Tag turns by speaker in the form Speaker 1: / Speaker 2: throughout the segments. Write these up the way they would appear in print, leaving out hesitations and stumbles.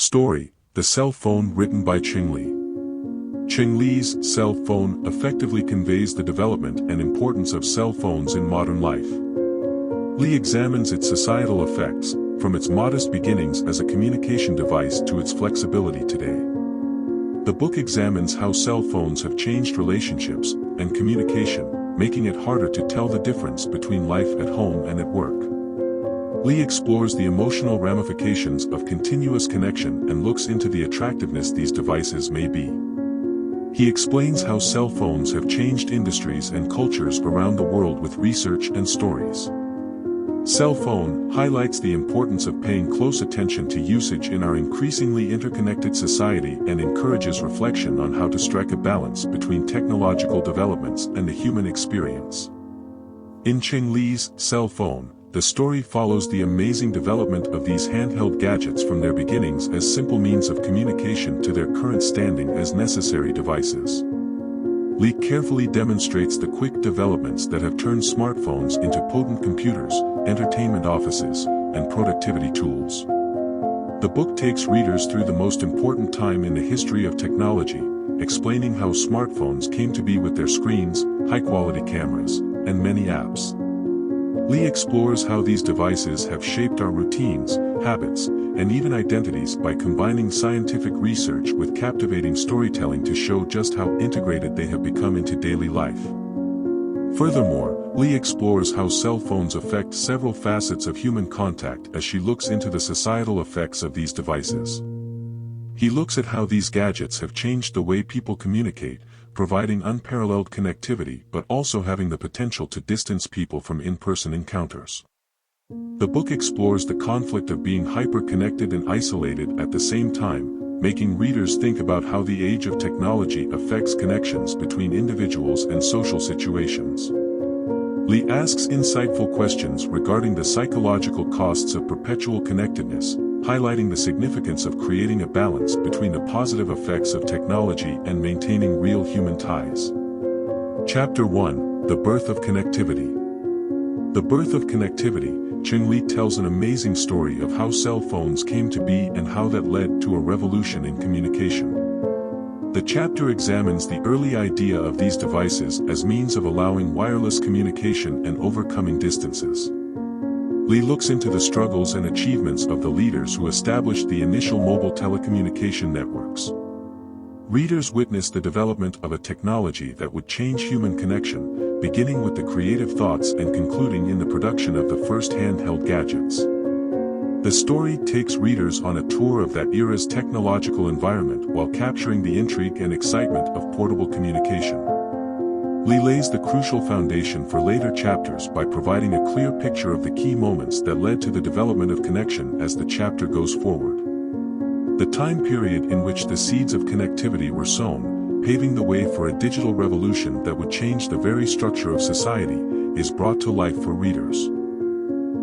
Speaker 1: Story: The Cell Phone, written by Cheng Li. Cheng Li's cell phone effectively conveys the development and importance of cell phones in modern life. Li examines its societal effects, from its modest beginnings as a communication device to its flexibility today. The book examines how cell phones have changed relationships and communication, making it harder to tell the difference between life at home and at work. Li explores the emotional ramifications of continuous connection and looks into the attractiveness these devices may be. He explains how cell phones have changed industries and cultures around the world with research and stories. Cell phone highlights the importance of paying close attention to usage in our increasingly interconnected society and encourages reflection on how to strike a balance between technological developments and the human experience. In Cheng Li's cell phone, the story follows the amazing development of these handheld gadgets from their beginnings as simple means of communication to their current standing as necessary devices. Li carefully demonstrates the quick developments that have turned smartphones into potent computers, entertainment offices, and productivity tools. The book takes readers through the most important time in the history of technology, explaining how smartphones came to be with their screens, high-quality cameras, and many apps. Li explores how these devices have shaped our routines, habits, and even identities by combining scientific research with captivating storytelling to show just how integrated they have become into daily life. Furthermore, Li explores how cell phones affect several facets of human contact as she looks into the societal effects of these devices. He looks at how these gadgets have changed the way people communicate, providing unparalleled connectivity but also having the potential to distance people from in-person encounters. The book explores the conflict of being hyper-connected and isolated at the same time, making readers think about how the age of technology affects connections between individuals and social situations. Li asks insightful questions regarding the psychological costs of perpetual connectedness, highlighting the significance of creating a balance between the positive effects of technology and maintaining real human ties. Chapter 1: The Birth of Connectivity. The Birth of Connectivity. Cheng Li tells an amazing story of how cell phones came to be and how that led to a revolution in communication. The chapter examines the early idea of these devices as means of allowing wireless communication and overcoming distances. Li looks into the struggles and achievements of the leaders who established the initial mobile telecommunication networks. Readers witness the development of a technology that would change human connection, beginning with the creative thoughts and concluding in the production of the first handheld gadgets. The story takes readers on a tour of that era's technological environment while capturing the intrigue and excitement of portable communication. Li lays the crucial foundation for later chapters by providing a clear picture of the key moments that led to the development of connection as the chapter goes forward. The time period in which the seeds of connectivity were sown, paving the way for a digital revolution that would change the very structure of society, is brought to life for readers.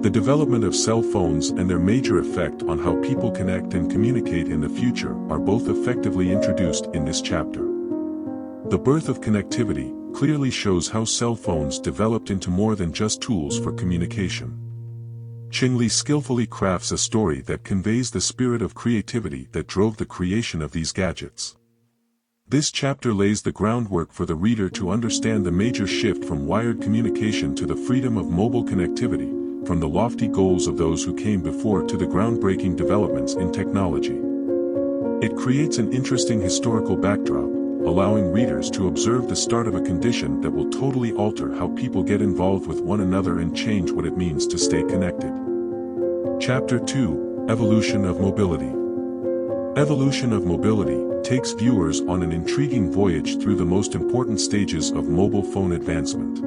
Speaker 1: The development of cell phones and their major effect on how people connect and communicate in the future are both effectively introduced in this chapter. The birth of connectivity clearly shows how cell phones developed into more than just tools for communication. Cheng Li skillfully crafts a story that conveys the spirit of creativity that drove the creation of these gadgets. This chapter lays the groundwork for the reader to understand the major shift from wired communication to the freedom of mobile connectivity, from the lofty goals of those who came before to the groundbreaking developments in technology. It creates an interesting historical backdrop, allowing readers to observe the start of a condition that will totally alter how people get involved with one another and change what it means to stay connected. Chapter 2: Evolution of Mobility. Evolution of Mobility takes viewers on an intriguing voyage through the most important stages of mobile phone advancement.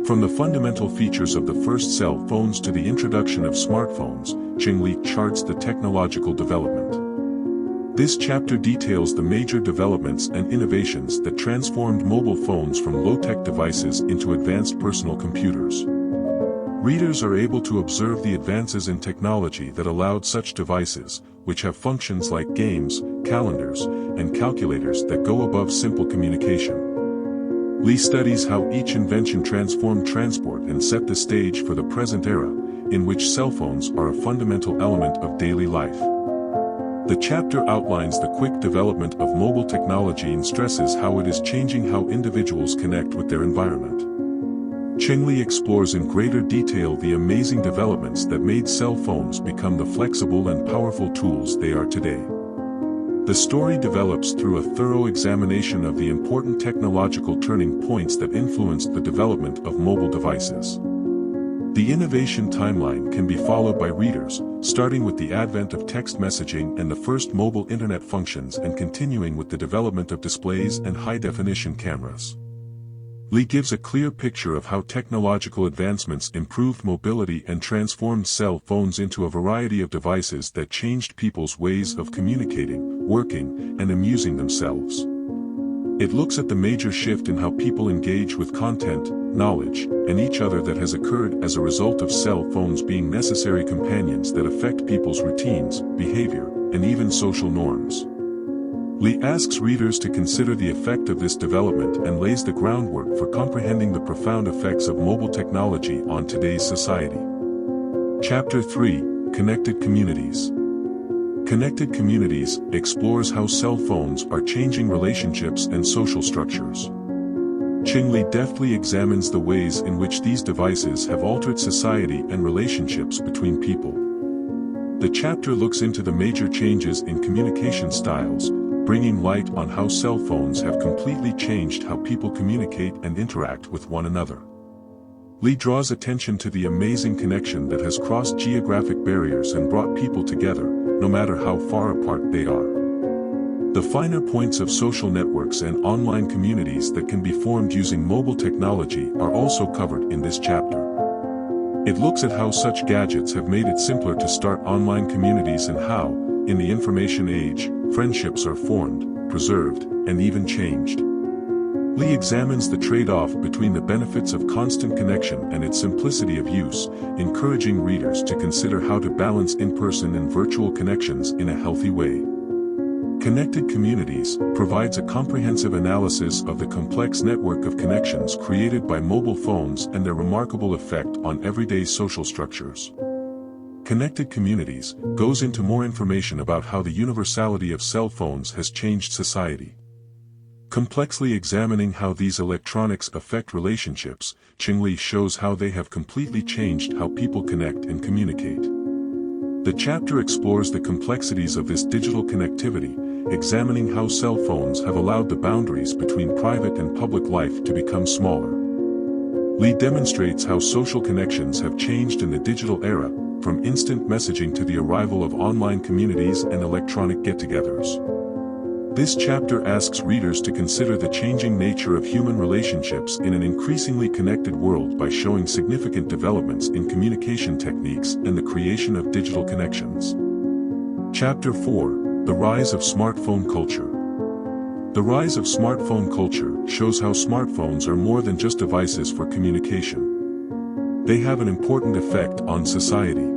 Speaker 1: From the fundamental features of the first cell phones to the introduction of smartphones, Cheng Li charts the technological development. This chapter details the major developments and innovations that transformed mobile phones from low-tech devices into advanced personal computers. Readers are able to observe the advances in technology that allowed such devices, which have functions like games, calendars, and calculators that go above simple communication. Li studies how each invention transformed transport and set the stage for the present era, in which cell phones are a fundamental element of daily life. The chapter outlines the quick development of mobile technology and stresses how it is changing how individuals connect with their environment. Cheng Li explores in greater detail the amazing developments that made cell phones become the flexible and powerful tools they are today. The story develops through a thorough examination of the important technological turning points that influenced the development of mobile devices. The innovation timeline can be followed by readers, starting with the advent of text messaging and the first mobile internet functions and continuing with the development of displays and high-definition cameras. Li gives a clear picture of how technological advancements improved mobility and transformed cell phones into a variety of devices that changed people's ways of communicating, working, and amusing themselves. It looks at the major shift in how people engage with content, knowledge, and each other that has occurred as a result of cell phones being necessary companions that affect people's routines, behavior, and even social norms. Li asks readers to consider the effect of this development and lays the groundwork for comprehending the profound effects of mobile technology on today's society. Chapter 3: Connected Communities. Connected Communities explores how cell phones are changing relationships and social structures. Cheng Li deftly examines the ways in which these devices have altered society and relationships between people. The chapter looks into the major changes in communication styles, bringing light on how cell phones have completely changed how people communicate and interact with one another. Li draws attention to the amazing connection that has crossed geographic barriers and brought people together, no matter how far apart they are. The finer points of social networks and online communities that can be formed using mobile technology are also covered in this chapter. It looks at how such gadgets have made it simpler to start online communities and how, in the information age, friendships are formed, preserved, and even changed. Li examines the trade-off between the benefits of constant connection and its simplicity of use, encouraging readers to consider how to balance in-person and virtual connections in a healthy way. Connected Communities provides a comprehensive analysis of the complex network of connections created by mobile phones and their remarkable effect on everyday social structures. Connected Communities goes into more information about how the universality of cell phones has changed society. Complexly examining how these electronics affect relationships, Cheng Li shows how they have completely changed how people connect and communicate. The chapter explores the complexities of this digital connectivity, examining how cell phones have allowed the boundaries between private and public life to become smaller. Li demonstrates how social connections have changed in the digital era, from instant messaging to the arrival of online communities and electronic get-togethers. This chapter asks readers to consider the changing nature of human relationships in an increasingly connected world by showing significant developments in communication techniques and the creation of digital connections. Chapter 4: The Rise of Smartphone Culture. The rise of smartphone culture shows how smartphones are more than just devices for communication. They have an important effect on society.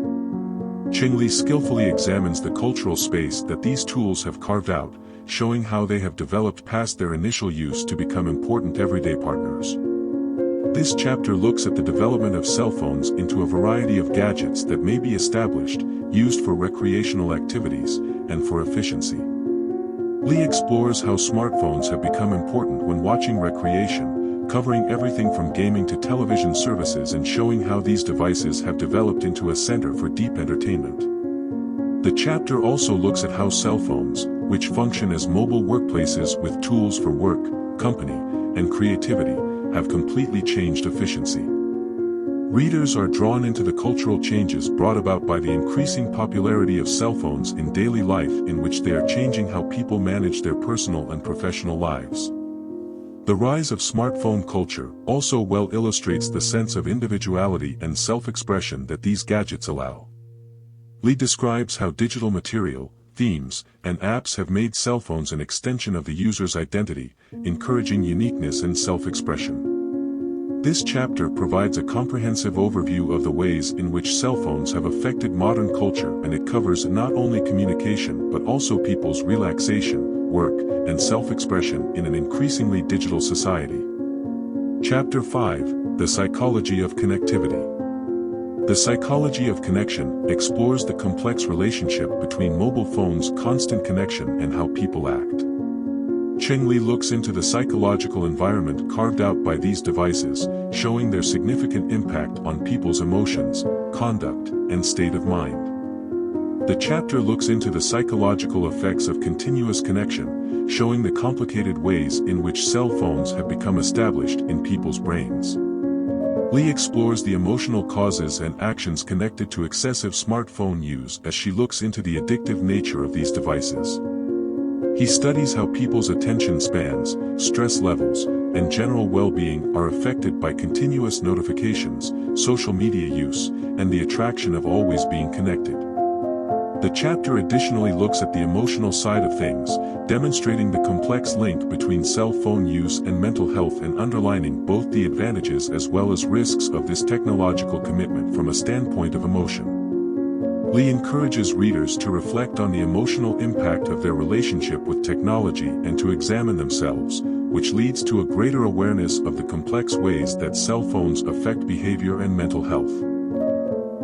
Speaker 1: Cheng Li skillfully examines the cultural space that these tools have carved out, showing how they have developed past their initial use to become important everyday partners. This chapter looks at the development of cell phones into a variety of gadgets that may be established, used for recreational activities, and for efficiency. Li explores how smartphones have become important when watching recreation, covering everything from gaming to television services and showing how these devices have developed into a center for deep entertainment. The chapter also looks at how cell phones, which function as mobile workplaces with tools for work, company, and creativity, have completely changed efficiency. Readers are drawn into the cultural changes brought about by the increasing popularity of cell phones in daily life, in which they are changing how people manage their personal and professional lives. The rise of smartphone culture also well illustrates the sense of individuality and self-expression that these gadgets allow. Li describes how digital material, themes, and apps have made cell phones an extension of the user's identity, encouraging uniqueness and self-expression. This chapter provides a comprehensive overview of the ways in which cell phones have affected modern culture, and it covers not only communication but also people's relaxation, work, and self-expression in an increasingly digital society. Chapter 5: The Psychology of Connectivity. The psychology of connection explores the complex relationship between mobile phones' constant connection and how people act. Cheng Li looks into the psychological environment carved out by these devices, showing their significant impact on people's emotions, conduct, and state of mind. The chapter looks into the psychological effects of continuous connection, showing the complicated ways in which cell phones have become established in people's brains. Li explores the emotional causes and actions connected to excessive smartphone use as she looks into the addictive nature of these devices. He studies how people's attention spans, stress levels, and general well-being are affected by continuous notifications, social media use, and the attraction of always being connected. The chapter additionally looks at the emotional side of things, demonstrating the complex link between cell phone use and mental health and underlining both the advantages as well as risks of this technological commitment from a standpoint of emotion. Li encourages readers to reflect on the emotional impact of their relationship with technology and to examine themselves, which leads to a greater awareness of the complex ways that cell phones affect behavior and mental health.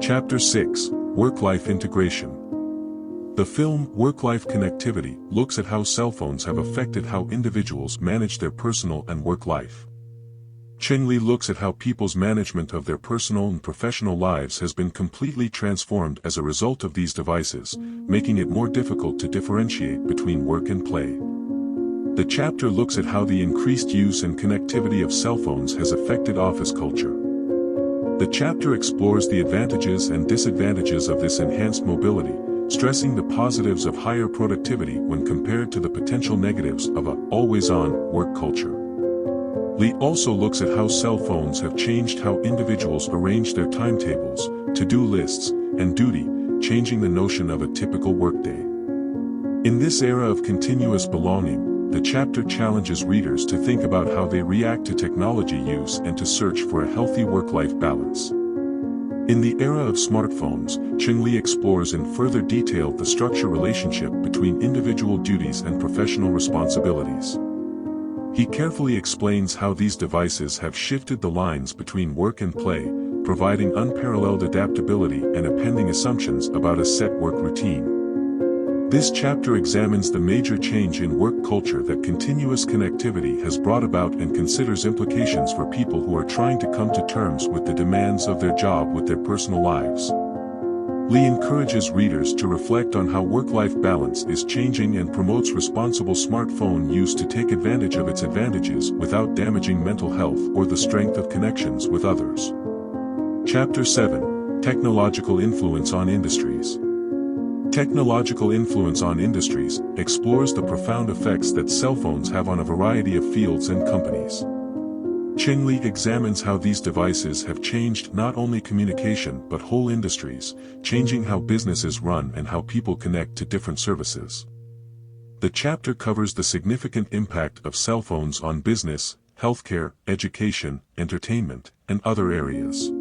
Speaker 1: Chapter 6: Work-Life Integration. The film Work-Life Connectivity looks at how cell phones have affected how individuals manage their personal and work life. Cheng Li looks at how people's management of their personal and professional lives has been completely transformed as a result of these devices, making it more difficult to differentiate between work and play. The chapter looks at how the increased use and connectivity of cell phones has affected office culture. The chapter explores the advantages and disadvantages of this enhanced mobility, stressing the positives of higher productivity when compared to the potential negatives of a always-on work culture. Li also looks at how cell phones have changed how individuals arrange their timetables, to-do lists, and duty, changing the notion of a typical workday. In this era of continuous belonging, the chapter challenges readers to think about how they react to technology use and to search for a healthy work-life balance. In the era of smartphones, Cheng Li explores in further detail the structured relationship between individual duties and professional responsibilities. He carefully explains how these devices have shifted the lines between work and play, providing unparalleled adaptability and appending assumptions about a set work routine. This chapter examines the major change in work culture that continuous connectivity has brought about and considers implications for people who are trying to come to terms with the demands of their job with their personal lives. Li encourages readers to reflect on how work-life balance is changing and promotes responsible smartphone use to take advantage of its advantages without damaging mental health or the strength of connections with others. Chapter 7: Technological Influence on Industries. Technological Influence on Industries explores the profound effects that cell phones have on a variety of fields and companies. Cheng Li examines how these devices have changed not only communication but whole industries, changing how businesses run and how people connect to different services. The chapter covers the significant impact of cell phones on business, healthcare, education, entertainment, and other areas.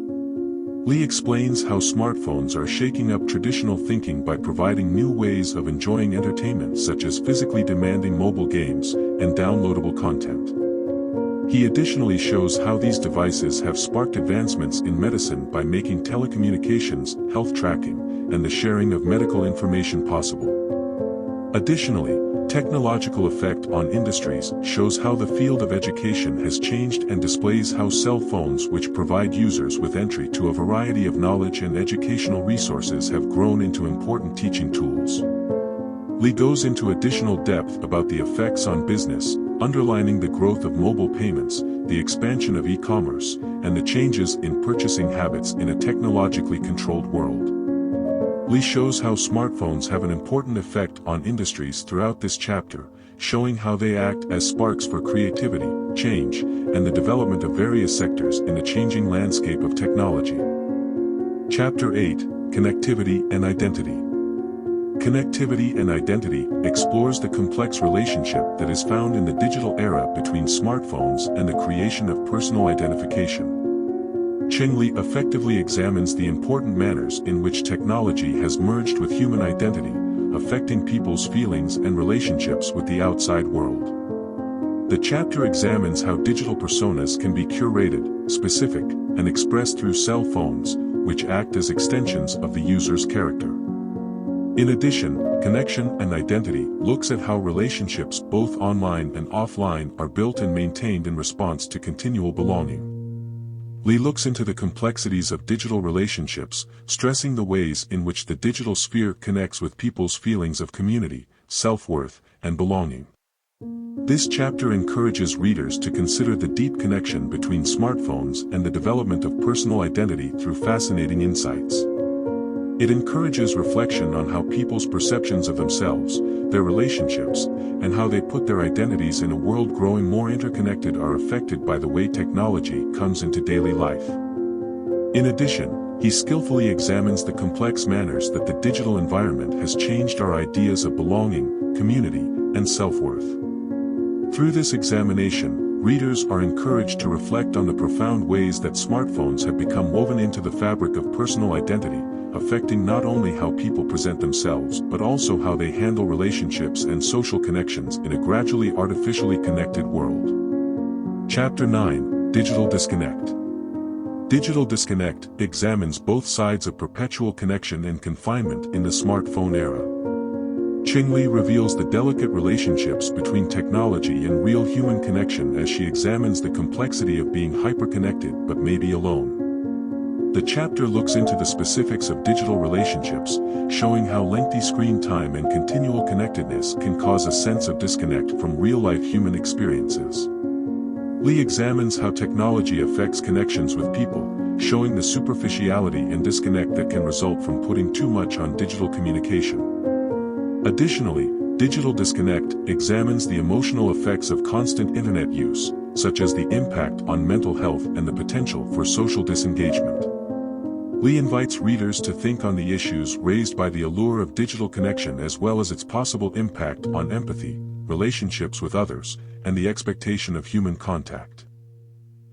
Speaker 1: Li explains how smartphones are shaking up traditional thinking by providing new ways of enjoying entertainment such as physically demanding mobile games and downloadable content. He additionally shows how these devices have sparked advancements in medicine by making telecommunications, health tracking, and the sharing of medical information possible. Additionally, technological effect on industries shows how the field of education has changed and displays how cell phones, which provide users with entry to a variety of knowledge and educational resources, have grown into important teaching tools. Li goes into additional depth about the effects on business, underlining the growth of mobile payments, the expansion of e-commerce, and the changes in purchasing habits in a technologically controlled world. Li shows how smartphones have an important effect on industries throughout this chapter, showing how they act as sparks for creativity, change, and the development of various sectors in the changing landscape of technology. Chapter 8: Connectivity and Identity. Connectivity and Identity explores the complex relationship that is found in the digital era between smartphones and the creation of personal identification. Cheng Li effectively examines the important manners in which technology has merged with human identity, affecting people's feelings and relationships with the outside world. The chapter examines how digital personas can be curated, specific, and expressed through cell phones, which act as extensions of the user's character. In addition, Connection and Identity looks at how relationships, both online and offline, are built and maintained in response to continual belonging. Li looks into the complexities of digital relationships, stressing the ways in which the digital sphere connects with people's feelings of community, self-worth, and belonging. This chapter encourages readers to consider the deep connection between smartphones and the development of personal identity through fascinating insights. It encourages reflection on how people's perceptions of themselves, their relationships, and how they put their identities in a world growing more interconnected are affected by the way technology comes into daily life. In addition, he skillfully examines the complex manners that the digital environment has changed our ideas of belonging, community, and self-worth. Through this examination, readers are encouraged to reflect on the profound ways that smartphones have become woven into the fabric of personal identity, affecting not only how people present themselves but also how they handle relationships and social connections in a gradually artificially connected world. Chapter 9: Digital Disconnect. Digital disconnect examines both sides of perpetual connection and confinement in the smartphone era. Cheng Li reveals the delicate relationships between technology and real human connection as she examines the complexity of being hyper-connected but maybe alone. The chapter looks into the specifics of digital relationships, showing how lengthy screen time and continual connectedness can cause a sense of disconnect from real-life human experiences. Li examines how technology affects connections with people, showing the superficiality and disconnect that can result from putting too much on digital communication. Additionally, Digital Disconnect examines the emotional effects of constant internet use, such as the impact on mental health and the potential for social disengagement. Li invites readers to think on the issues raised by the allure of digital connection as well as its possible impact on empathy, relationships with others, and the expectation of human contact.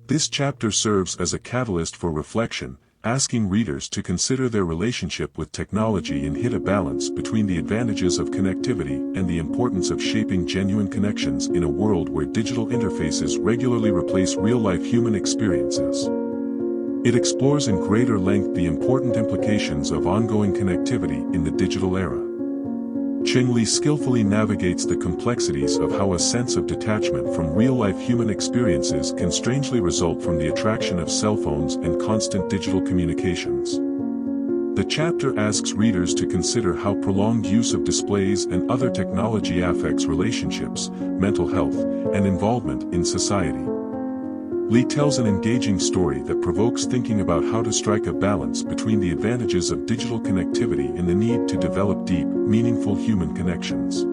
Speaker 1: This chapter serves as a catalyst for reflection, asking readers to consider their relationship with technology and hit a balance between the advantages of connectivity and the importance of shaping genuine connections in a world where digital interfaces regularly replace real-life human experiences. It explores in greater length the important implications of ongoing connectivity in the digital era. Cheng Li skillfully navigates the complexities of how a sense of detachment from real-life human experiences can strangely result from the attraction of cell phones and constant digital communications. The chapter asks readers to consider how prolonged use of displays and other technology affects relationships, mental health, and involvement in society. Li tells an engaging story that provokes thinking about how to strike a balance between the advantages of digital connectivity and the need to develop deep, meaningful human connections.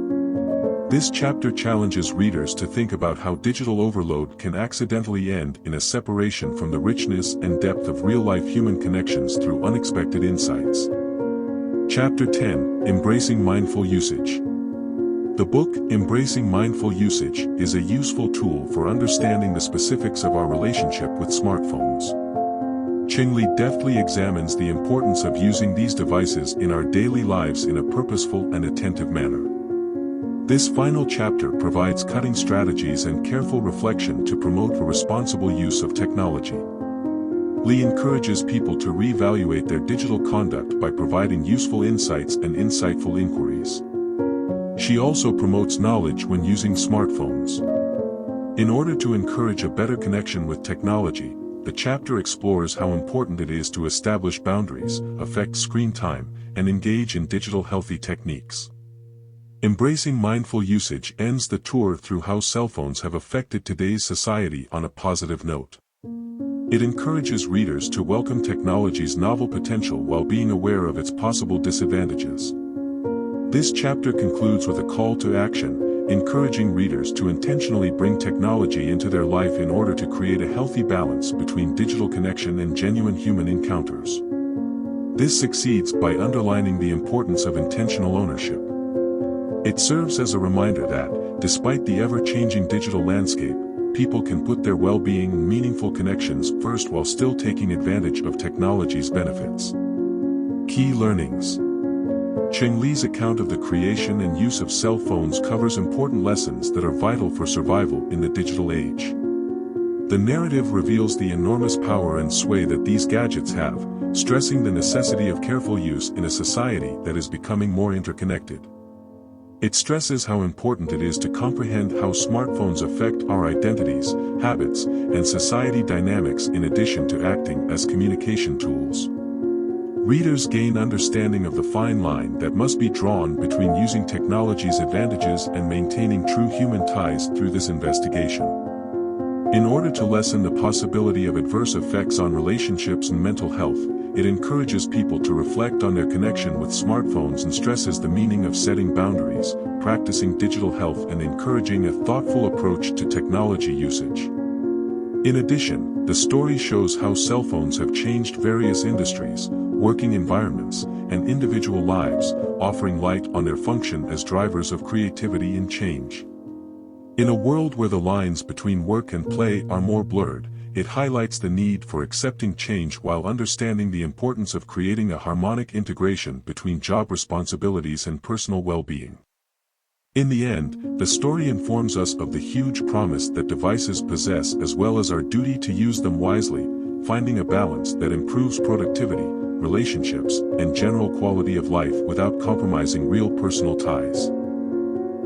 Speaker 1: This chapter challenges readers to think about how digital overload can accidentally end in a separation from the richness and depth of real-life human connections through unexpected insights. Chapter 10: Embracing Mindful Usage. The book, Embracing Mindful Usage, is a useful tool for understanding the specifics of our relationship with smartphones. Cheng Li deftly examines the importance of using these devices in our daily lives in a purposeful and attentive manner. This final chapter provides cutting strategies and careful reflection to promote a responsible use of technology. Li encourages people to reevaluate their digital conduct by providing useful insights and insightful inquiries. She also promotes knowledge when using smartphones. In order to encourage a better connection with technology, the chapter explores how important it is to establish boundaries, affect screen time, and engage in digital healthy techniques. Embracing Mindful Usage ends the tour through how cell phones have affected today's society on a positive note. It encourages readers to welcome technology's novel potential while being aware of its possible disadvantages. This chapter concludes with a call to action, encouraging readers to intentionally bring technology into their life in order to create a healthy balance between digital connection and genuine human encounters. This succeeds by underlining the importance of intentional ownership. It serves as a reminder that, despite the ever-changing digital landscape, people can put their well-being and meaningful connections first while still taking advantage of technology's benefits. Key learnings. Cheng Li's account of the creation and use of cell phones covers important lessons that are vital for survival in the digital age. The narrative reveals the enormous power and sway that these gadgets have, stressing the necessity of careful use in a society that is becoming more interconnected. It stresses how important it is to comprehend how smartphones affect our identities, habits, and society dynamics in addition to acting as communication tools. Readers gain understanding of the fine line that must be drawn between using technology's advantages and maintaining true human ties through this investigation. In order to lessen the possibility of adverse effects on relationships and mental health, it encourages people to reflect on their connection with smartphones and stresses the meaning of setting boundaries, practicing digital health, and encouraging a thoughtful approach to technology usage. In addition, the story shows how cell phones have changed various industries, working environments, and individual lives, offering light on their function as drivers of creativity and change. In a world where the lines between work and play are more blurred, it highlights the need for accepting change while understanding the importance of creating a harmonic integration between job responsibilities and personal well-being. In the end, the story informs us of the huge promise that devices possess as well as our duty to use them wisely, finding a balance that improves productivity, relationships, and general quality of life without compromising real personal ties.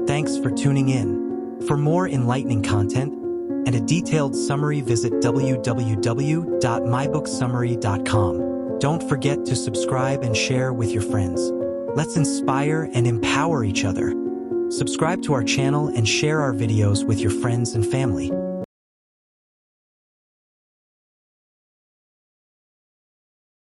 Speaker 2: Thanks for tuning in. For more enlightening content and a detailed summary, visit www.mybooksummary.com. Don't forget to subscribe and share with your friends. Let's inspire and empower each other. Subscribe to our channel and share our videos with your friends and family.